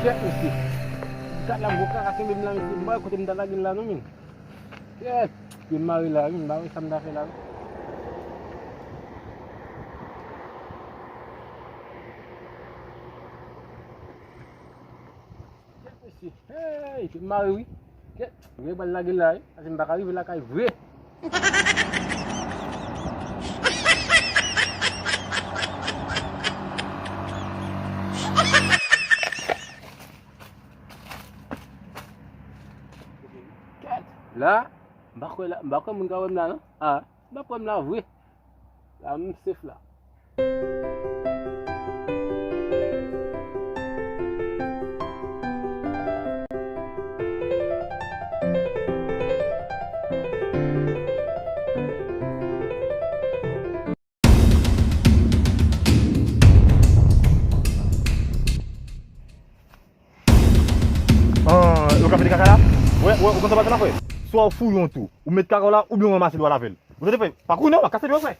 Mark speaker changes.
Speaker 1: Cek mesti. Kat lang buka kasi bilang simbal ko tinda lagi lang min. Cek, bimawi lagi, bawi samda lang. Cek mesti. Hey, bimawi. Cek, gue bal lagi lah. Asim bakali bila kai gue. Là, bako mun gawam la no? Ah, bako am la vwe. La mun sif la.
Speaker 2: Yo ka fe de kaka la? Ouais, ou kon sa bat la fwe? Soit fouillon tout, ou mettre kaka là, ou bien on ramasse l'eau à la ville. Vous avez fait, pas couille non, cassez le frère.